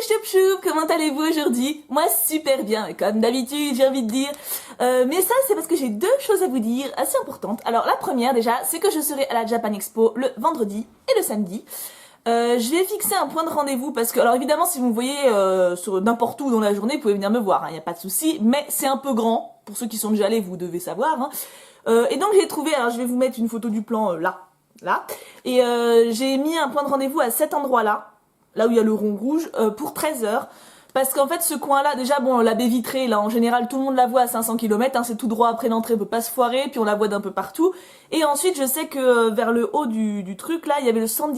choup choup, comment allez-vous aujourd'hui? Moi super bien, comme d'habitude j'ai envie de dire. Mais ça c'est parce que j'ai deux choses à vous dire assez importantes. Alors la première déjà, c'est que je serai à la Japan Expo le vendredi et le samedi. Je vais fixer un point de rendez-vous parce que, alors évidemment si vous me voyez sur n'importe où dans la journée, vous pouvez venir me voir, il n'y a pas de souci, mais c'est un peu grand, pour ceux qui sont déjà allés, vous devez savoir. Hein. Et donc j'ai trouvé, alors je vais vous mettre une photo du plan là, et j'ai mis un point de rendez-vous à cet endroit-là, là où il y a le rond rouge, pour 13h. Parce qu'en fait, ce coin-là, déjà, bon, la baie vitrée, là, en général, tout le monde la voit à 500 km, hein, c'est tout droit après l'entrée, on peut pas se foirer, puis on la voit d'un peu partout. Et ensuite, je sais que vers le haut du truc, là, il y avait le centre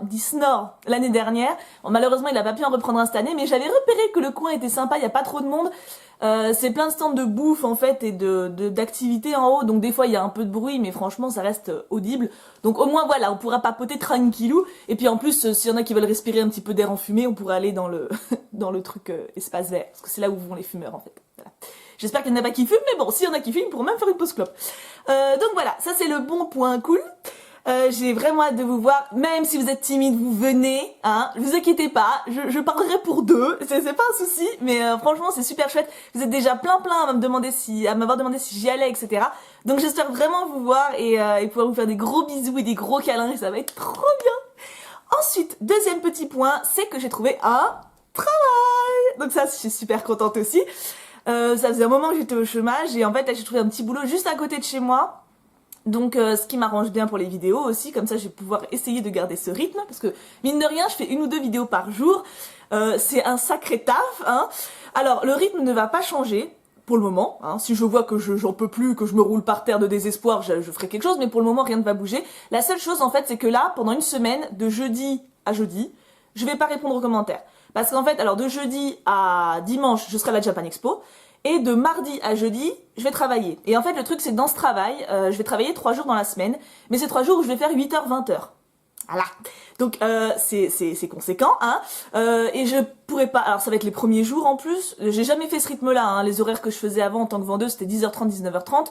d'Isnor l'année dernière. Bon, malheureusement, il a pas pu en reprendre un cette année, mais j'avais repéré que le coin était sympa, il y a pas trop de monde. C'est plein de stands de bouffe en fait et d'activités en haut, donc des fois il y a un peu de bruit, mais franchement ça reste audible. Donc au moins voilà, on pourra papoter tranquillou. Et puis en plus, s'il y en a qui veulent respirer un petit peu d'air enfumé, on pourra aller dans le dans le truc espace vert, parce que c'est là où vont les fumeurs en fait. Voilà. J'espère qu'il n'y en a pas qui fument, mais bon, s'il y en a qui fument, ils pourront même faire une pause clope. Donc voilà, ça c'est le bon point cool. J'ai vraiment hâte de vous voir, même si vous êtes timide, vous venez, hein, vous inquiétez pas, je parlerai pour deux, c'est pas un souci, mais franchement c'est super chouette, vous êtes déjà plein à m'avoir demandé si j'y allais, etc. Donc j'espère vraiment vous voir et pouvoir vous faire des gros bisous et des gros câlins et ça va être trop bien. Ensuite, deuxième petit point, c'est que j'ai trouvé un travail, donc ça je suis super contente aussi. Ça faisait un moment que j'étais au chômage et en fait là j'ai trouvé un petit boulot juste à côté de chez moi. Donc ce qui m'arrange bien pour les vidéos aussi, comme ça je vais pouvoir essayer de garder ce rythme, parce que mine de rien je fais 1 ou 2 vidéos par jour, c'est un sacré taf, hein. Alors le rythme ne va pas changer, pour le moment, hein. Si je vois que j'en peux plus, que je me roule par terre de désespoir, je ferai quelque chose, mais pour le moment rien ne va bouger. La seule chose en fait c'est que là, pendant une semaine, de jeudi à jeudi, je vais pas répondre aux commentaires. Parce qu'en fait, alors de jeudi à dimanche, je serai à la Japan Expo, et de mardi à jeudi, je vais travailler. Et en fait, le truc, c'est que dans ce travail, je vais travailler 3 jours dans la semaine, mais c'est 3 jours où je vais faire 8h, 20h. Voilà. Donc, c'est conséquent, hein. Et je pourrais pas... Alors, ça va être les premiers jours, en plus. J'ai jamais fait ce rythme-là, hein. Les horaires que je faisais avant en tant que vendeuse, c'était 10h30, 19h30.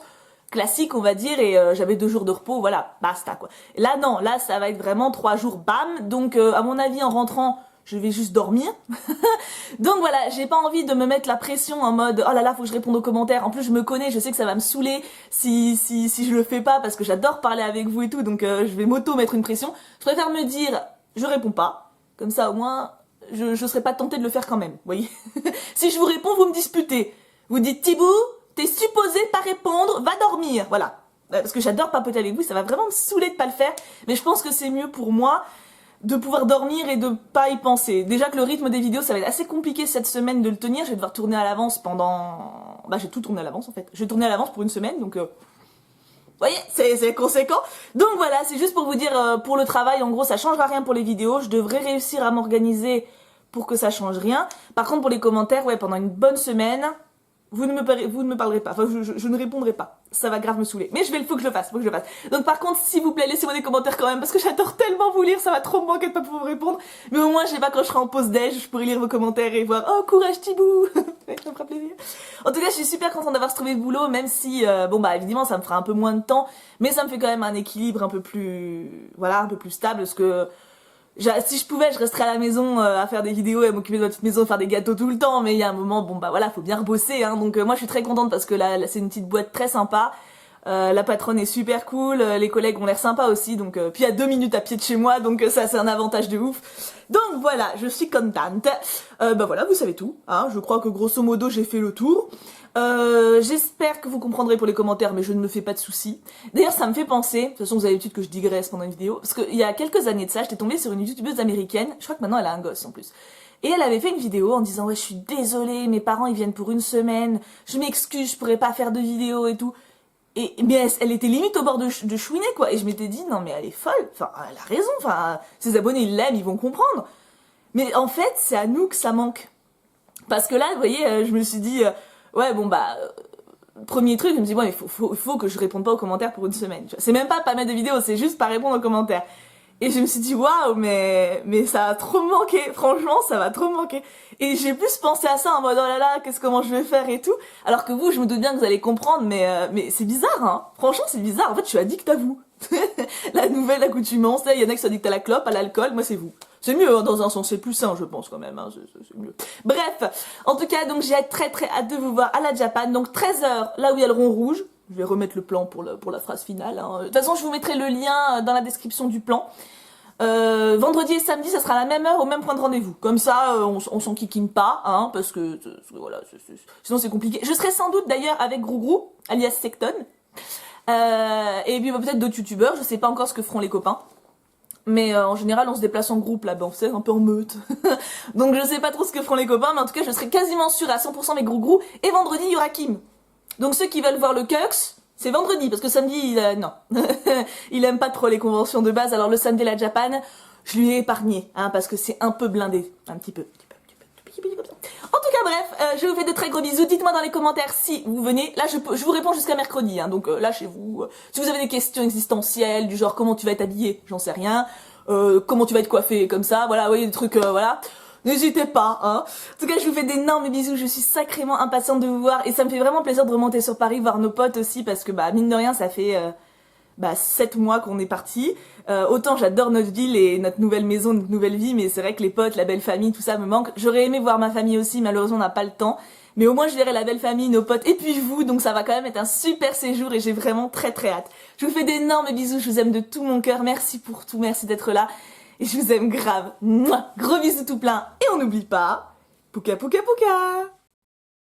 Classique, on va dire, et j'avais 2 jours de repos, voilà, basta, quoi. Là, non, là, ça va être vraiment 3 jours, bam. Donc, à mon avis, en rentrant... je vais juste dormir. Donc voilà, j'ai pas envie de me mettre la pression en mode oh là là, faut que je réponde aux commentaires. En plus, je me connais, je sais que ça va me saouler si je le fais pas parce que j'adore parler avec vous et tout, donc je vais m'auto-mettre une pression. Je préfère me dire je réponds pas. Comme ça, au moins, je serai pas tentée de le faire quand même, vous voyez. Si je vous réponds, vous me disputez. Vous dites Thibou, t'es supposé pas répondre, va dormir. Voilà. Parce que j'adore papoter avec vous, ça va vraiment me saouler de pas le faire, mais je pense que c'est mieux pour moi de pouvoir dormir et de pas y penser. Déjà que le rythme des vidéos, ça va être assez compliqué cette semaine de le tenir. Je vais devoir tourner à l'avance pendant... Bah, j'ai tout tourné à l'avance, en fait. Je vais tourner à l'avance pour une semaine, donc... Vous voyez, c'est conséquent. Donc voilà, c'est juste pour vous dire, pour le travail, en gros, ça changera rien pour les vidéos. Je devrais réussir à m'organiser pour que ça change rien. Par contre, pour les commentaires, ouais, pendant une bonne semaine... Vous ne me parlerez pas, enfin je ne répondrai pas, ça va grave me saouler, mais faut que je le fasse. Donc par contre, s'il vous plaît, laissez-moi des commentaires quand même, parce que j'adore tellement vous lire, ça va trop me manquer de pas pouvoir vous répondre, mais au moins, je sais pas, quand je serai en pause déj, je pourrai lire vos commentaires et voir, oh courage Thibou, ça me fera plaisir. En tout cas, je suis super contente d'avoir trouvé le boulot, même si, bon bah évidemment, ça me fera un peu moins de temps, mais ça me fait quand même un équilibre un peu plus, voilà, un peu plus stable, parce que... si je pouvais, je resterais à la maison à faire des vidéos et à m'occuper de ma petite maison, faire des gâteaux tout le temps, mais il y a un moment, bon bah voilà, faut bien rebosser, hein, donc moi je suis très contente parce que là c'est une petite boîte très sympa, la patronne est super cool, les collègues ont l'air sympas aussi, donc puis à 2 minutes à pied de chez moi, donc ça c'est un avantage de ouf. Donc voilà, je suis contente. Bah voilà, vous savez tout, hein, je crois que grosso modo j'ai fait le tour. J'espère que vous comprendrez pour les commentaires, mais je ne me fais pas de soucis. D'ailleurs, ça me fait penser, de toute façon vous avez l'habitude que je digresse pendant une vidéo, parce qu'il y a quelques années de ça, j'étais tombée sur une youtubeuse américaine, je crois que maintenant elle a un gosse en plus. Et elle avait fait une vidéo en disant ouais je suis désolée, mes parents ils viennent pour une semaine, je m'excuse, je pourrais pas faire de vidéo et tout. Et mais elle était limite au bord de chouiner quoi, et je m'étais dit non mais elle est folle, enfin elle a raison, enfin ses abonnés ils l'aiment, ils vont comprendre. Mais en fait c'est à nous que ça manque. Parce que là vous voyez, je me suis dit... ouais bon bah premier truc je me dis ouais il faut que je réponde pas aux commentaires pour une semaine, c'est même pas mettre de vidéo, c'est juste pas répondre aux commentaires. Et je me suis dit, waouh, mais ça va trop me manquer. Franchement, ça va trop me manquer. Et j'ai plus pensé à ça en mode, oh là là, comment je vais faire et tout. Alors que vous, je me doute bien que vous allez comprendre, mais c'est bizarre, hein. Franchement, c'est bizarre. En fait, je suis addict à vous. La nouvelle accoutumance, il y en a qui sont addicts à la clope, à l'alcool, moi c'est vous. C'est mieux, hein, dans un sens, c'est plus sain, je pense, quand même, hein, c'est mieux. Bref, en tout cas, donc j'ai très hâte de vous voir à la Japan. Donc 13h, là où il y a le rond rouge. Je vais remettre le plan pour la phrase finale, hein. De toute façon, je vous mettrai le lien dans la description du plan. Vendredi et samedi, ça sera à la même heure, au même point de rendez-vous. Comme ça, on s'en kikine pas, hein, parce que voilà, sinon c'est compliqué. Je serai sans doute d'ailleurs avec Grougrou, alias Secton. Et puis peut-être d'autres youtubeurs, je sais pas encore ce que feront les copains. Mais en général, on se déplace en groupe là-bas, on sait, un peu en meute. Donc je sais pas trop ce que feront les copains, mais en tout cas, je serai quasiment sûre à 100% avec Grougrou. Et vendredi, il y aura Kim. Donc ceux qui veulent voir le Kux, c'est vendredi, parce que samedi, non. Il aime pas trop les conventions de base, alors le samedi la Japan, je lui ai épargné, hein, parce que c'est un peu blindé, un petit peu comme ça. En tout cas, bref, je vous fais de très gros bisous. Dites-moi dans les commentaires si vous venez. Là, je vous réponds jusqu'à mercredi, hein, donc lâchez-vous. Si vous avez des questions existentielles, du genre comment tu vas être habillé, j'en sais rien. Comment tu vas être coiffé, comme ça, voilà, vous voyez, des trucs, voilà. N'hésitez pas, hein. En tout cas, je vous fais d'énormes bisous, je suis sacrément impatiente de vous voir, et ça me fait vraiment plaisir de remonter sur Paris, voir nos potes aussi, parce que, bah, mine de rien, ça fait, 7 mois qu'on est partis. Autant j'adore notre ville et notre nouvelle maison, notre nouvelle vie, mais c'est vrai que les potes, la belle famille, tout ça me manque. J'aurais aimé voir ma famille aussi, malheureusement on n'a pas le temps. Mais au moins je verrai la belle famille, nos potes, et puis vous, donc ça va quand même être un super séjour et j'ai vraiment très hâte. Je vous fais d'énormes bisous, je vous aime de tout mon cœur, merci pour tout, merci d'être là. Et je vous aime grave. Mouah, gros bisous tout plein. Et on n'oublie pas, pouka pouka pouka.